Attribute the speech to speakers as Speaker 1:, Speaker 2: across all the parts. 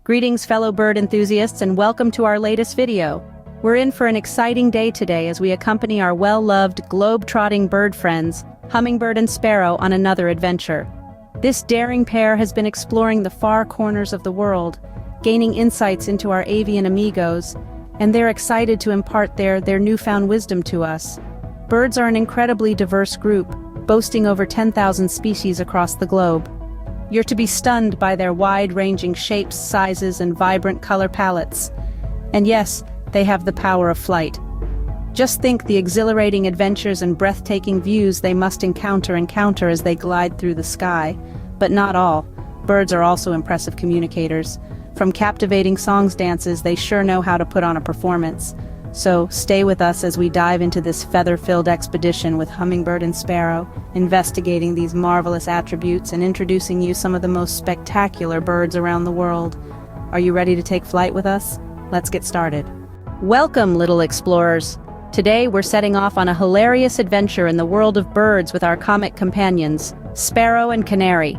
Speaker 1: Greetings fellow bird enthusiasts and welcome to our latest video. We're in for an exciting day today as we accompany our well-loved, globe-trotting bird friends, Hummingbird and Sparrow, on another adventure. This daring pair has been exploring the far corners of the world, gaining insights into our avian amigos, and they're excited to impart their newfound wisdom to us. Birds are an incredibly diverse group, boasting over 10,000 species across the globe. You're to be stunned by their wide-ranging shapes, sizes, and vibrant color palettes. And yes, they have the power of flight. Just think the exhilarating adventures and breathtaking views they must encounter as they glide through the sky. But not all. Birds are also impressive communicators. From captivating songs dances, they sure know how to put on a performance. So stay with us as we dive into this feather-filled expedition with Hummingbird and Sparrow, investigating these marvelous attributes and introducing you some of the most spectacular birds around the world. Are you ready to take flight with us? Let's get started. Welcome, little explorers. Today we're setting off on a hilarious adventure in the world of birds with our comic companions, Sparrow and Canary.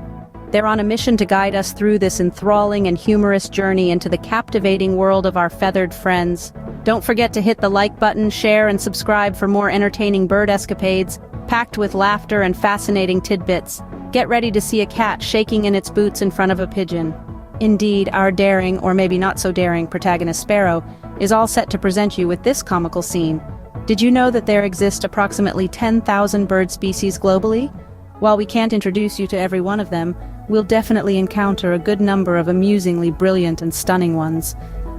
Speaker 1: They're on a mission to guide us through this enthralling and humorous journey into the captivating world of our feathered friends. Don't forget to hit the like button, share, and subscribe for more entertaining bird escapades, packed with laughter and fascinating tidbits. Get ready to see a cat shaking in its boots in front of a pigeon. Indeed, our daring, or maybe not so daring, protagonist Sparrow is all set to present you with this comical scene. Did you know that there exist approximately 10,000 bird species globally? While we can't introduce you to every one of them, we'll definitely encounter a good number of amusingly brilliant and stunning ones.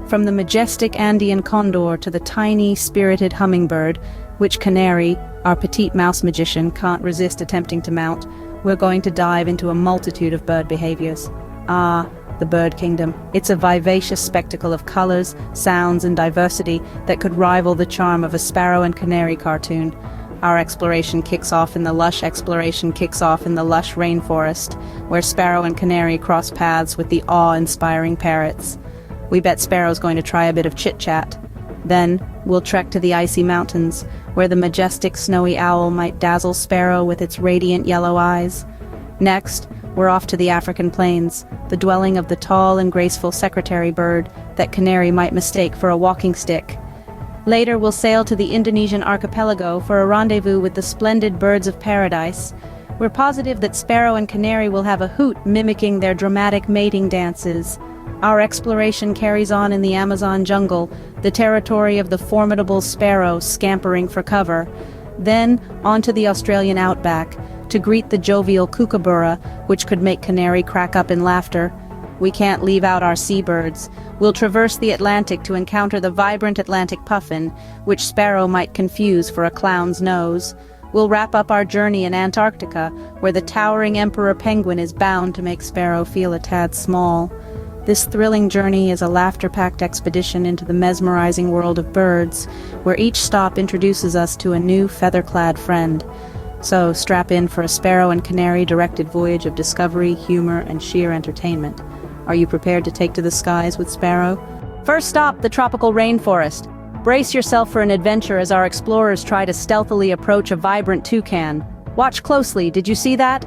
Speaker 1: From the majestic Andean condor to the tiny, spirited hummingbird, which Canary, our petite mouse magician, can't resist attempting to mount, we're going to dive into a multitude of bird behaviors. The bird kingdom. It's a vivacious spectacle of colors, sounds, and diversity that could rival the charm of a Sparrow and Canary cartoon. Our exploration kicks off in the lush rainforest, where Sparrow and Canary cross paths with the awe-inspiring parrots. We bet Sparrow's going to try a bit of chit-chat. Then, we'll trek to the icy mountains, where the majestic snowy owl might dazzle Sparrow with its radiant yellow eyes. Next, we're off to the African plains, the dwelling of the tall and graceful secretary bird that Canary might mistake for a walking stick. Later, we'll sail to the Indonesian archipelago for a rendezvous with the splendid birds of paradise. We're positive that Sparrow and Canary will have a hoot mimicking their dramatic mating dances. Our exploration carries on in the Amazon jungle, the territory of the formidable sparrow scampering for cover. Then, onto the Australian outback, to greet the jovial kookaburra, which could make Canary crack up in laughter. We can't leave out our seabirds. We'll traverse the Atlantic to encounter the vibrant Atlantic puffin, which Sparrow might confuse for a clown's nose. We'll wrap up our journey in Antarctica, where the towering emperor penguin is bound to make Sparrow feel a tad small. This thrilling journey is a laughter-packed expedition into the mesmerizing world of birds, where each stop introduces us to a new feather-clad friend. So strap in for a Sparrow and Canary directed voyage of discovery, humor, and sheer entertainment. Are you prepared to take to the skies with Sparrow? First stop, the tropical rainforest. Brace yourself for an adventure as our explorers try to stealthily approach a vibrant toucan. Watch closely, did you see that?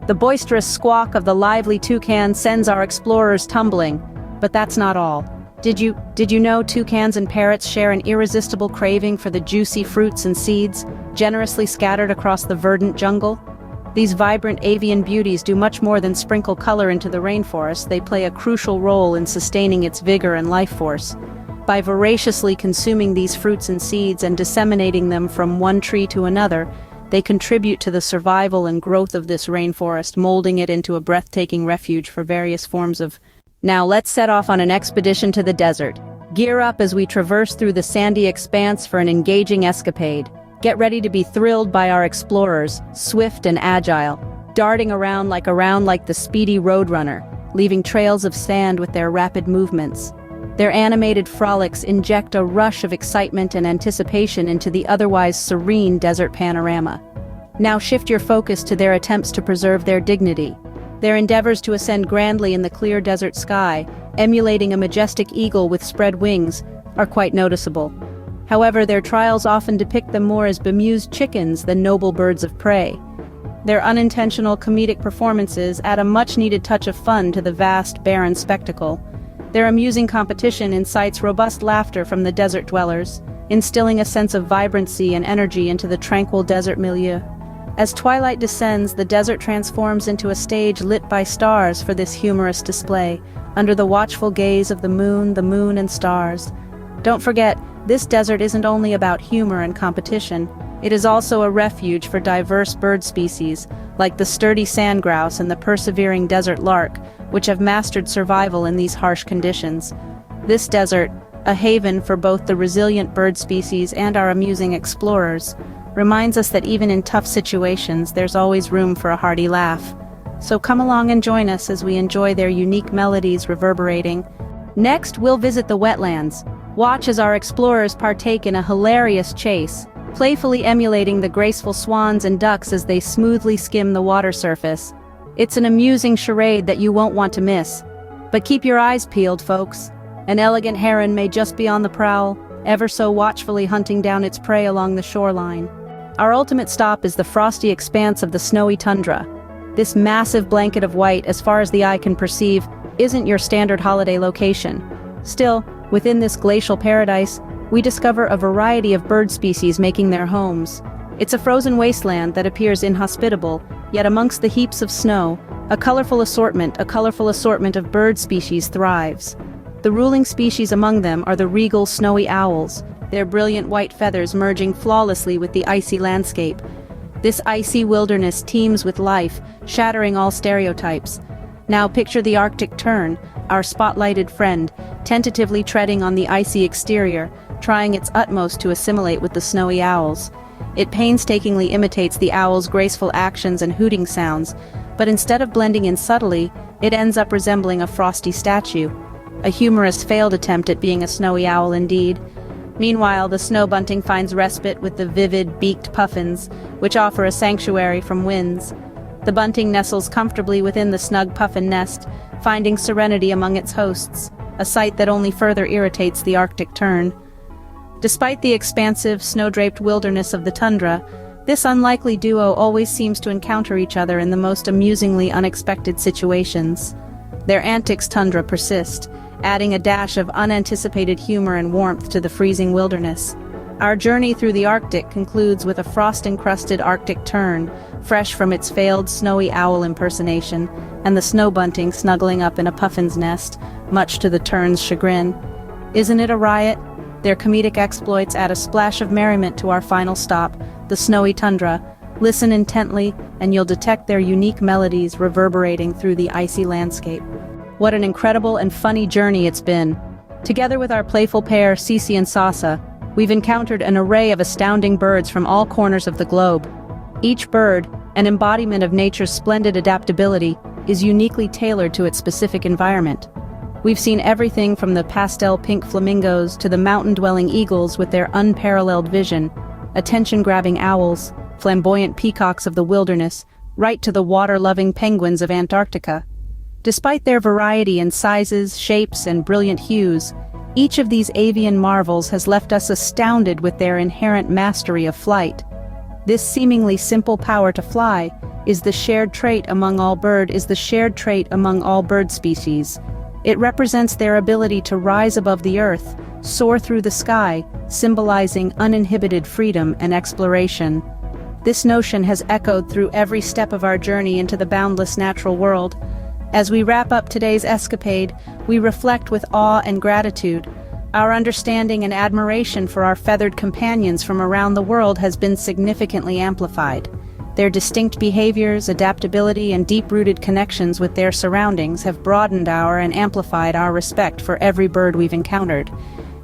Speaker 1: The boisterous squawk of the lively toucan sends our explorers tumbling. But that's not all. Did you know toucans and parrots share an irresistible craving for the juicy fruits and seeds, generously scattered across the verdant jungle? These vibrant avian beauties do much more than sprinkle color into the rainforest. They play a crucial role in sustaining its vigor and life force. By voraciously consuming these fruits and seeds and disseminating them from one tree to another, they contribute to the survival and growth of this rainforest, molding it into a breathtaking refuge for various forms of... Now let's set off on an expedition to the desert. Gear up as we traverse through the sandy expanse for an engaging escapade. Get ready to be thrilled by our explorers, swift and agile, darting around like the speedy roadrunner, leaving trails of sand with their rapid movements. Their animated frolics inject a rush of excitement and anticipation into the otherwise serene desert panorama. Now shift your focus to their attempts to preserve their dignity. Their endeavors to ascend grandly in the clear desert sky, emulating a majestic eagle with spread wings, are quite noticeable. However, their trials often depict them more as bemused chickens than noble birds of prey. Their unintentional comedic performances add a much-needed touch of fun to the vast, barren spectacle. Their amusing competition incites robust laughter from the desert dwellers, instilling a sense of vibrancy and energy into the tranquil desert milieu. As twilight descends, the desert transforms into a stage lit by stars for this humorous display, under the watchful gaze of the moon and stars. Don't forget, this desert isn't only about humor and competition. It is also a refuge for diverse bird species, like the sturdy sandgrouse and the persevering desert lark, which have mastered survival in these harsh conditions. This desert, a haven for both the resilient bird species and our amusing explorers, reminds us that even in tough situations, there's always room for a hearty laugh. So come along and join us as we enjoy their unique melodies reverberating. Next, we'll visit the wetlands. Watch as our explorers partake in a hilarious chase, playfully emulating the graceful swans and ducks as they smoothly skim the water surface. It's an amusing charade that you won't want to miss. But keep your eyes peeled, folks. An elegant heron may just be on the prowl, ever so watchfully hunting down its prey along the shoreline. Our ultimate stop is the frosty expanse of the snowy tundra. This massive blanket of white, as far as the eye can perceive, isn't your standard holiday location. Still, within this glacial paradise, we discover a variety of bird species making their homes. It's a frozen wasteland that appears inhospitable, yet amongst the heaps of snow, a colorful assortment of bird species thrives. The ruling species among them are the regal snowy owls, their brilliant white feathers merging flawlessly with the icy landscape. This icy wilderness teems with life, shattering all stereotypes. Now picture the Arctic tern, our spotlighted friend, tentatively treading on the icy exterior, trying its utmost to assimilate with the snowy owls. It painstakingly imitates the owl's graceful actions and hooting sounds, but instead of blending in subtly, it ends up resembling a frosty statue. A humorous failed attempt at being a snowy owl indeed. Meanwhile, the snow bunting finds respite with the vivid, beaked puffins, which offer a sanctuary from winds. The bunting nestles comfortably within the snug puffin nest, finding serenity among its hosts, a sight that only further irritates the Arctic tern. Despite the expansive, snow-draped wilderness of the tundra, this unlikely duo always seems to encounter each other in the most amusingly unexpected situations. Their antics tundra persist, adding a dash of unanticipated humor and warmth to the freezing wilderness. Our journey through the Arctic concludes with a frost-encrusted Arctic tern, fresh from its failed snowy owl impersonation, and the snow bunting snuggling up in a puffin's nest, much to the tern's chagrin. Isn't it a riot? Their comedic exploits add a splash of merriment to our final stop, the snowy tundra. Listen intently, and you'll detect their unique melodies reverberating through the icy landscape. What an incredible and funny journey it's been. Together with our playful pair, Cece and Sasa, we've encountered an array of astounding birds from all corners of the globe. Each bird, an embodiment of nature's splendid adaptability, is uniquely tailored to its specific environment. We've seen everything from the pastel pink flamingos to the mountain-dwelling eagles with their unparalleled vision, attention-grabbing owls, flamboyant peacocks of the wilderness, right to the water-loving penguins of Antarctica. Despite their variety in sizes, shapes, and brilliant hues, each of these avian marvels has left us astounded with their inherent mastery of flight. This seemingly simple power to fly is the shared trait among all bird species. It represents their ability to rise above the earth, soar through the sky, symbolizing uninhibited freedom and exploration. This notion has echoed through every step of our journey into the boundless natural world. As we wrap up today's escapade, we reflect with awe and gratitude. Our understanding and admiration for our feathered companions from around the world has been significantly amplified. Their distinct behaviors, adaptability, and deep-rooted connections with their surroundings have broadened our and amplified our respect for every bird we've encountered.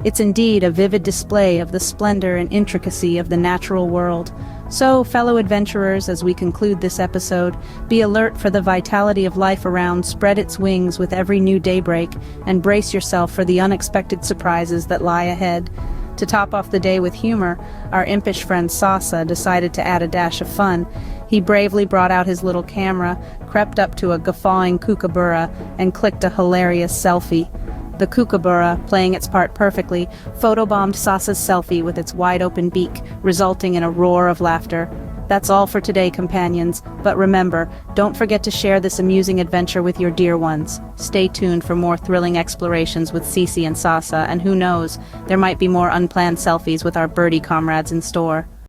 Speaker 1: It's indeed a vivid display of the splendor and intricacy of the natural world. So, fellow adventurers, as we conclude this episode, be alert for the vitality of life around, spread its wings with every new daybreak, and brace yourself for the unexpected surprises that lie ahead. To top off the day with humor, our impish friend Sasa decided to add a dash of fun. He bravely brought out his little camera, crept up to a guffawing kookaburra, and clicked a hilarious selfie. The kookaburra, playing its part perfectly, photobombed Sasa's selfie with its wide-open beak, resulting in a roar of laughter. That's all for today, companions, but remember, don't forget to share this amusing adventure with your dear ones. Stay tuned for more thrilling explorations with Cece and Sasa, and who knows, there might be more unplanned selfies with our birdie comrades in store.